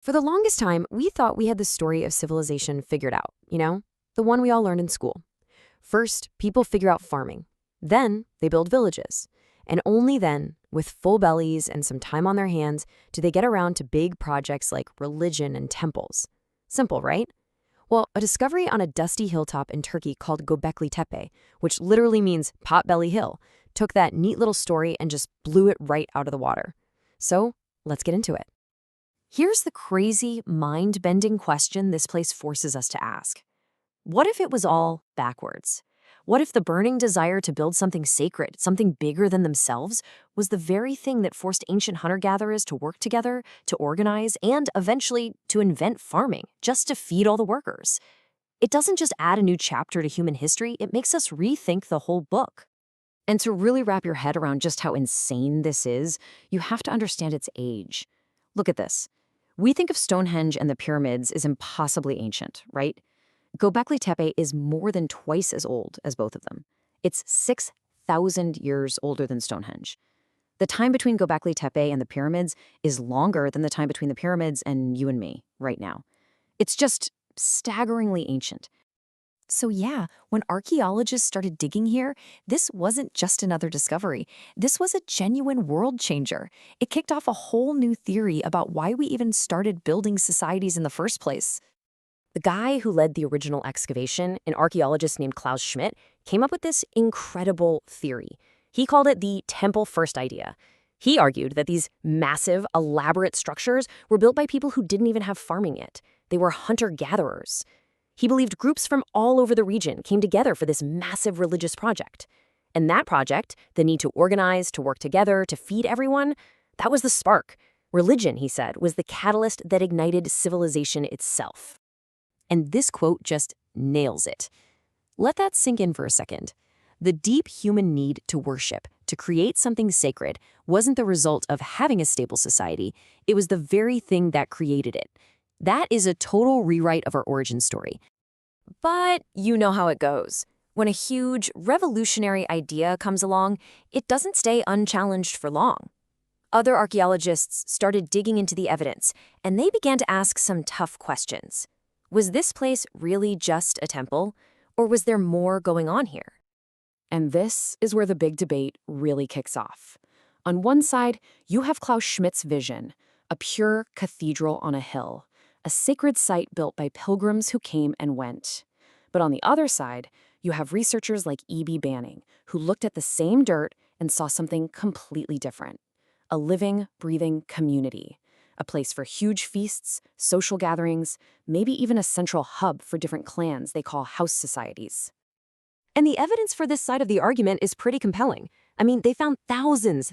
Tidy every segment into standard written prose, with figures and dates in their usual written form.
For the longest time, we thought we had the story of civilization figured out, the one we all learned in school. First, people figure out farming. Then, they build villages. And only then, with full bellies and some time on their hands, do they get around to big projects like religion and temples. Simple, right? Well, a discovery on a dusty hilltop in Turkey called Göbekli Tepe, which literally means potbelly hill, took that neat little story and just blew it right out of the water. So, let's get into it. Here's the crazy, mind-bending question this place forces us to ask. What if it was all backwards? What if the burning desire to build something sacred, something bigger than themselves, was the very thing that forced ancient hunter-gatherers to work together, to organize, and eventually to invent farming, just to feed all the workers? It doesn't just add a new chapter to human history, it makes us rethink the whole book. And to really wrap your head around just how insane this is, you have to understand its age. Look at this. We think of Stonehenge and the pyramids as impossibly ancient, right? Göbekli Tepe is more than twice as old as both of them. It's 6,000 years older than Stonehenge. The time between Göbekli Tepe and the pyramids is longer than the time between the pyramids and you and me right now. It's just staggeringly ancient. So yeah, when archaeologists started digging here, this wasn't just another discovery. This was a genuine world changer. It kicked off a whole new theory about why we even started building societies in the first place. The guy who led the original excavation, an archaeologist named Klaus Schmidt, came up with this incredible theory. He called it the temple first idea. He argued that these massive, elaborate structures were built by people who didn't even have farming yet. They were hunter-gatherers. He believed groups from all over the region came together for this massive religious project. And that project, the need to organize, to work together, to feed everyone, that was the spark. Religion, he said, was the catalyst that ignited civilization itself. And this quote just nails it. Let that sink in for a second. The deep human need to worship, to create something sacred, wasn't the result of having a stable society. It was the very thing that created it. That is a total rewrite of our origin story. But you know how it goes. When a huge, revolutionary idea comes along, it doesn't stay unchallenged for long. Other archaeologists started digging into the evidence, and they began to ask some tough questions. Was this place really just a temple, or was there more going on here? And this is where the big debate really kicks off. On one side, you have Klaus Schmidt's vision, a pure cathedral on a hill, a sacred site built by pilgrims who came and went. But on the other side, you have researchers like E.B. Banning, who looked at the same dirt and saw something completely different. A living, breathing community. A place for huge feasts, social gatherings, maybe even a central hub for different clans they call house societies. And the evidence for this side of the argument is pretty compelling. I mean, they found thousands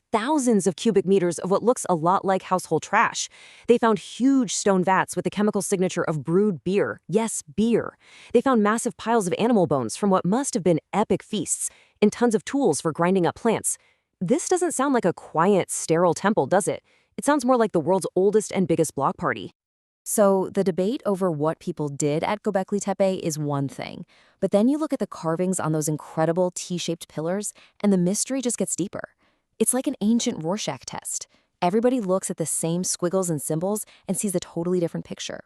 of cubic meters of what looks a lot like household trash. They found huge stone vats with the chemical signature of brewed beer. Yes, beer. They found massive piles of animal bones from what must have been epic feasts, and tons of tools for grinding up plants. This doesn't sound like a quiet, sterile temple, does it? It sounds more like the world's oldest and biggest block party. So the debate over what people did at Göbekli Tepe is one thing, but then you look at the carvings on those incredible T-shaped pillars, and the mystery just gets deeper. It's like an ancient Rorschach test. Everybody looks at the same squiggles and symbols and sees a totally different picture.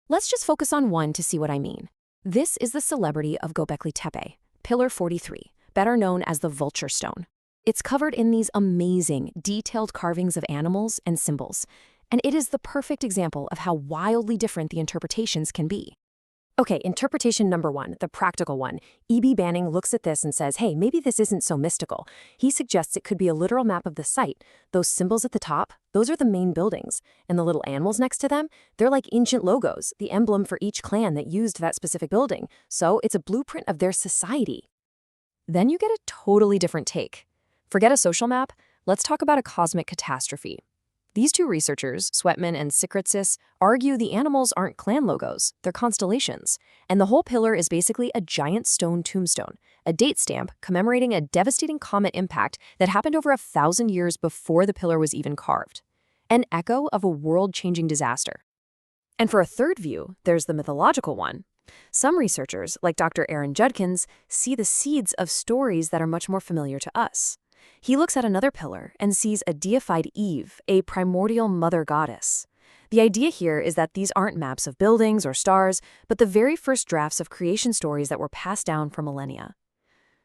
Let's just focus on one to see what I mean. This is the celebrity of Göbekli Tepe, Pillar 43, better known as the Vulture Stone. It's covered in these amazing, detailed carvings of animals and symbols, and it is the perfect example of how wildly different the interpretations can be. Okay, interpretation number one, the practical one. E.B. Banning looks at this and says, hey, maybe this isn't so mystical. He suggests it could be a literal map of the site. Those symbols at the top, those are the main buildings, and the little animals next to them, they're like ancient logos, the emblem for each clan that used that specific building. So it's a blueprint of their society. Then you get a totally different take. Forget a social map, let's talk about a cosmic catastrophe. These two researchers, Sweatman and Sikritsis, argue the animals aren't clan logos, they're constellations, and the whole pillar is basically a giant stone tombstone, a date stamp commemorating a devastating comet impact that happened over 1,000 years before the pillar was even carved. An echo of a world-changing disaster. And for a third view, there's the mythological one. Some researchers, like Dr. Aaron Judkins, see the seeds of stories that are much more familiar to us. He looks at another pillar and sees a deified Eve, a primordial mother goddess. The idea here is that these aren't maps of buildings or stars, but the very first drafts of creation stories that were passed down for millennia.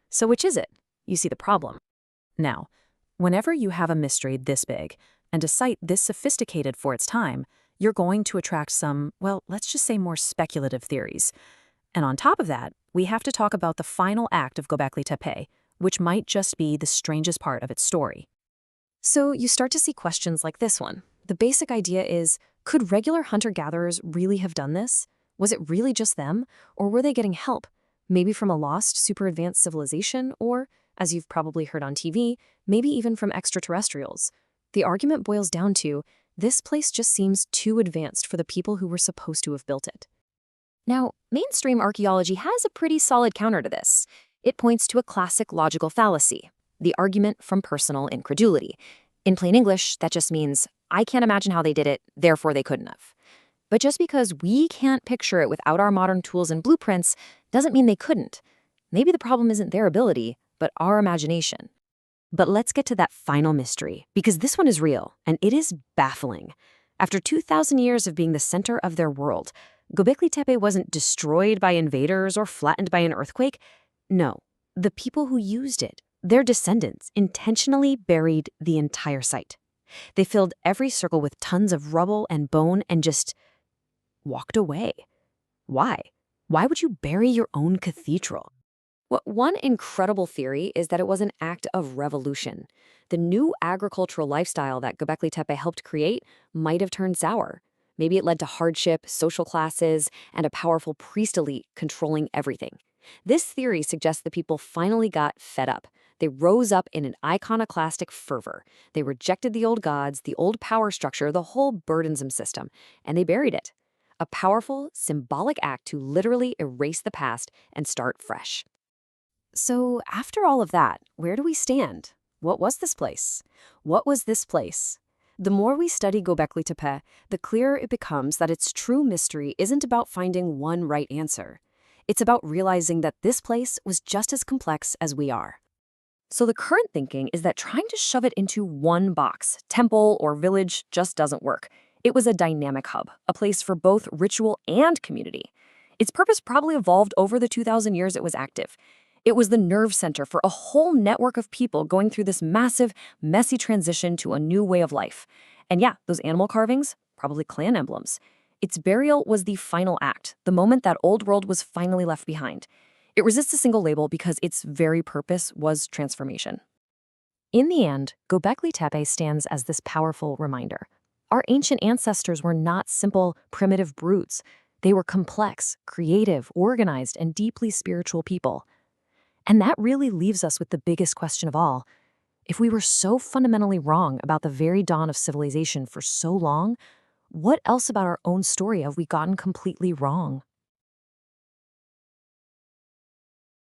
So which is it? You see the problem. Now, whenever you have a mystery this big and a site this sophisticated for its time, you're going to attract some, well, let's just say more speculative theories. And on top of that, we have to talk about the final act of Göbekli Tepe, which might just be the strangest part of its story. So you start to see questions like this one. The basic idea is, could regular hunter-gatherers really have done this? Was it really just them? Or were they getting help? Maybe from a lost, super-advanced civilization, or, as you've probably heard on TV, maybe even from extraterrestrials. The argument boils down to, this place just seems too advanced for the people who were supposed to have built it. Now, mainstream archaeology has a pretty solid counter to this. It points to a classic logical fallacy, the argument from personal incredulity. In plain English, that just means, I can't imagine how they did it, therefore they couldn't have. But just because we can't picture it without our modern tools and blueprints doesn't mean they couldn't. Maybe the problem isn't their ability, but our imagination. But let's get to that final mystery, because this one is real, and it is baffling. After 2,000 years of being the center of their world, Göbekli Tepe wasn't destroyed by invaders or flattened by an earthquake. No, the people who used it, their descendants, intentionally buried the entire site. They filled every circle with tons of rubble and bone and just walked away. Why? Why would you bury your own cathedral? Well, one incredible theory is that it was an act of revolution. The new agricultural lifestyle that Göbekli Tepe helped create might have turned sour. Maybe it led to hardship, social classes, and a powerful priest elite controlling everything. This theory suggests the people finally got fed up. They rose up in an iconoclastic fervor. They rejected the old gods, the old power structure, the whole burdensome system, and they buried it. A powerful, symbolic act to literally erase the past and start fresh. So after all of that, where do we stand? What was this place? What was this place? The more we study Göbekli Tepe, the clearer it becomes that its true mystery isn't about finding one right answer. It's about realizing that this place was just as complex as we are. So the current thinking is that trying to shove it into one box, temple or village, just doesn't work. It was a dynamic hub, a place for both ritual and community. Its purpose probably evolved over the 2,000 years it was active. It was the nerve center for a whole network of people going through this massive, messy transition to a new way of life. And yeah, those animal carvings, probably clan emblems. Its burial was the final act, the moment that old world was finally left behind. It resists a single label because its very purpose was transformation. In the end, Göbekli Tepe stands as this powerful reminder. Our ancient ancestors were not simple, primitive brutes. They were complex, creative, organized, and deeply spiritual people. And that really leaves us with the biggest question of all. If we were so fundamentally wrong about the very dawn of civilization for so long, what else about our own story have we gotten completely wrong?